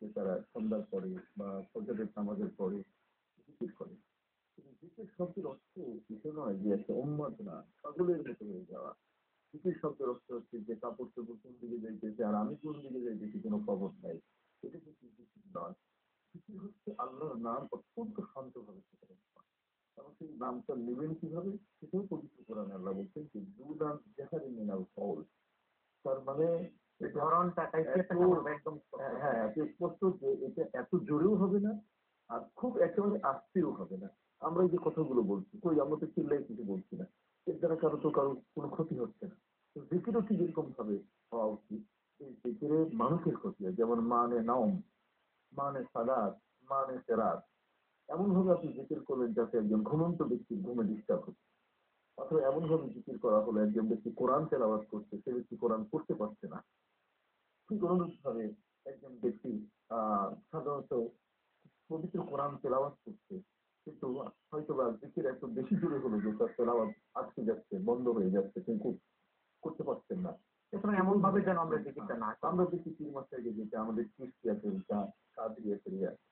যে তারা সন্ধ্যার পরে বা ফজরের নামাজের পরে জিকির করে। কিন্তু জিকির শব্দের অর্থ এটা নয় যে একটা উন্মাদনা পাগলের মতো হয়ে যাওয়া। জিকির শব্দের অর্থ হচ্ছে যে কাপড় চোপড় কোন দিকে যাইতেছে আর আমি কোন দিকে যাইতেছি কোনো খবর নাই। এটা কিন্তু জিকির নয়। জিকির হচ্ছে আল্লাহর নাম অত্যন্ত শান্তভাবে সেখানে নেওয়া। এবং সেই নামটা নেবেন কিভাবে সেটাও পবিত্র কোরআনে আল্লাহ বলছেন যে দুদান জাহারি মিনাল কওল। তার মানে ধরনটা একদম হ্যাঁ এত স্পষ্ট যে এটা এত জোরেও হবে না আর খুব একেবারে আস্তেও হবে না। আমরা এই যে কথাগুলো বলছি কই আমরা তো চিল্লাই কিছু বলছি না, এর দ্বারা কারো কোনো ক্ষতি হচ্ছে না। তো জিকিরও ঠিক এরকম ভাবে হওয়া উচিত। এই জিকিরে মানুষের ক্ষতি হয়, যেমন মানে নাওম, মানে সালাত, মানে সেরাত, এমন ভাবে আপনি জিকির করলেন যাতে একজন ঘুমন্ত ব্যক্তির ঘুমে ডিস্টার্ব হচ্ছে। অথবা এমন ভাবে জিকির করা হলো একজন ব্যক্তি কোরআন তেলাওয়াত করছে সে ব্যক্তি কোরআন পড়তে পারছে না। ঠিক অনুরূপ ভাবে একজন ব্যক্তি সাধারণত পবিত্র কোরআন তেলাওয়াত করছে কিন্তু হয়তো বা জিকির একটু বেশি জোরে হলো যে তার তেলাওয়াত আটকে যাচ্ছে, বন্ধ হয়ে যাচ্ছে, কিন্তু করতে পারছেন না। এমন ভাবে যেন আমরা জিকিরটা না করি। আমরা দেখি 3 মাস আগে যেটা আমাদের চিশতিয়া তরিকা, কাদরিয়া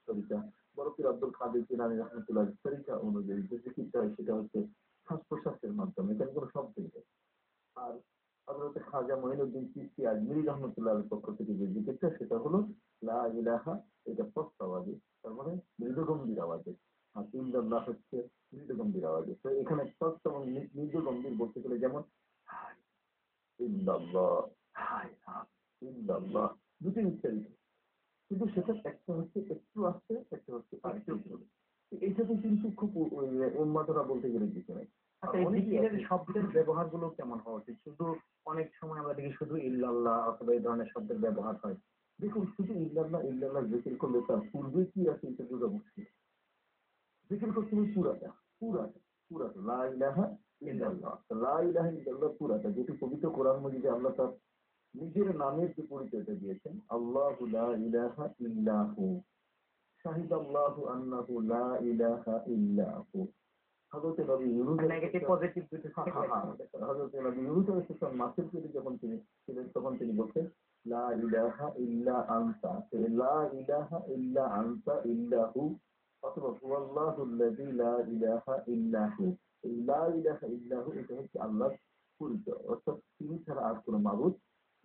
তরিকা, বরফির আব্দুল কাদের জিলানী রহমতুল্লাহ তরিকা অনুযায়ী যে জিকিরটা হয় সেটা হচ্ছে শ্বাস প্রশ্বাসের মাধ্যমে, এখানে কোনো শব্দ নেই। আর হযরত খাজা মঈনুদ্দিন চিশতি আজমিরি রহমতুল্লাহর পক্ষ থেকে যে জিকিরটা সেটা হলো লা ইলাহা, এটা স্পষ্ট আওয়াজে, তার মানে মৃদুগম্ভীর আওয়াজে। আর ইল্লাল্লাহ হচ্ছে মৃদুগম্ভীর আওয়াজে। তো এখানে স্পষ্ট এবং মৃদুগম্ভীর বলতে গেলে যেমন হায় ইল্লাল্লাহ, হায় ইল্লাল্লাহ, দুটোই উচ্চারিত, কিন্তু সেটা একটা হচ্ছে একটু আসছে, একটা হচ্ছে আরেকটু জোরে। এইটাতে কিন্তু খুব উন্মাদনা বলতে গেলে কিছু নেই। আচ্ছা, এই জিকিরের শব্দের ব্যবহার গুলো কেমন হওয়া উচিত? শুধু অনেক সময় আমরা দেখি শুধু ইল্লাল্লাহ অথবা এই ধরনের শব্দের ব্যবহার হয়। দেখুন শুধু ইল্লাল্লাহ ইল্লাল্লাহ জিকির করলে তার পূর্বে কি আছে এটা বোঝা মুশকিল। জিকির করতে হবে পুরাটা, পুরাটা, পুরাটা লা ইলাহা ইল্লাল্লাহ, লা ইলাহা ইল্লাল্লাহ পুরাটা, যেটি পবিত্র কোরআন মজিদে আল্লাহ তার নিজের নামের যে পরিচয়টা দিয়েছেন, আল্লাহু লা ইলাহা ইল্লাহু, শাহিদাল্লাহু আন্নাহু লা ইলাহা ইল্লাহু। হযরত নবী ইউনূস নেগেটিভ পজিটিভ দুটো থাকে। হযরত নবী ইউনূস আলাইহিস সালাম মাছের পেটে যখন তিনি ছিলেন তখন তিনি বলতেন লা ইলাহা ইল্লা আনতা, লা ইলাহা ইল্লা আনতা ইল্লাহু, অথবা হুয়াল্লাহুল্লাযী লা ইলাহা ইল্লাহু। এই লা ইলাহা ইল্লাহু এটা হচ্ছে আল্লাহর পরিচয়, অর্থাৎ তিনি ছাড়া আর কোনো মাবুদ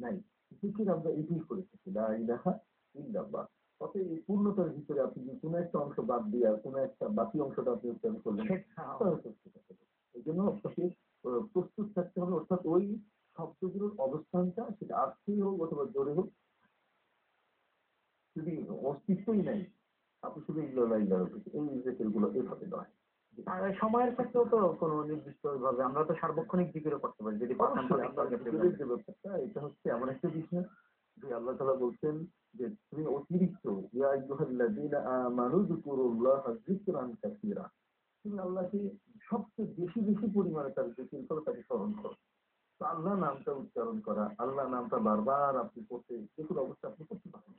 নাই। জিকির আমরা এটাই করে থাকি, লা ইলাহা ইল্লাল্লাহ। অতএব এই পূর্ণতার ভিতরে আপনি যদি কোনো একটা অংশ বাদ দিয়ে আর কোনো একটা বাকি অংশটা আপনি উচ্চারণ করলেন এই জন্য আপনাকে প্রস্তুত থাকতে হবে, অর্থাৎ ওই শব্দগুলোর অবস্থানটা সেটা আস্তেই হোক অথবা জোরে হোক, যদি অস্তিত্বই নাই আপনি শুধু ইল্লাল্লাহ ইল্লাল্লাহ এই জিকির গুলো এভাবে নয়। আর সময়ের ক্ষেত্রেও তো কোনো নির্দিষ্ট ভাবে আমরা তো সার্বক্ষণিক জিকিরও করতে পারি যদি যে ব্যাপারটা এটা হচ্ছে এমন একটা বিষয় যে আল্লাহ তাআলা বলছেন যে তুমি অতিরিক্ত ইয়া আইয়ুহাল্লাযীনা আমানু যকুরুল্লাহা যিকরান কাসীরা, তুমি আল্লাহকে সবচেয়ে বেশি বেশি পরিমাণে তার জিকির করো, তাকে স্মরণ করো। তো আল্লাহ নামটা উচ্চারণ করা, আল্লাহ নামটা বারবার আপনি করতে যে কোনো অবস্থা আপনি করতে পারেন।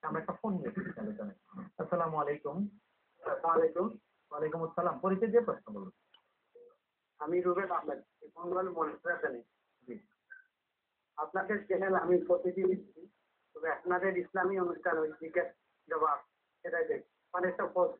আমরা একটা ফোন নিয়েছি আলোচনায়। আসসালামু আলাইকুম। ওয়ালাইকুম। ওয়ালাইকুম আসসালাম। পরিচয় দিয়ে প্রশ্ন বলুন। আমি রুবেল আহমেদ, মঙ্গল মনিটর। জি। আপনাদের চ্যানেল আমি প্রতিদিন দেখছি, তবে আপনাদের ইসলামী অনুষ্ঠান ওই জিজ্ঞেস জবাব সেটাই দেখি, অনেকটা পোস্ট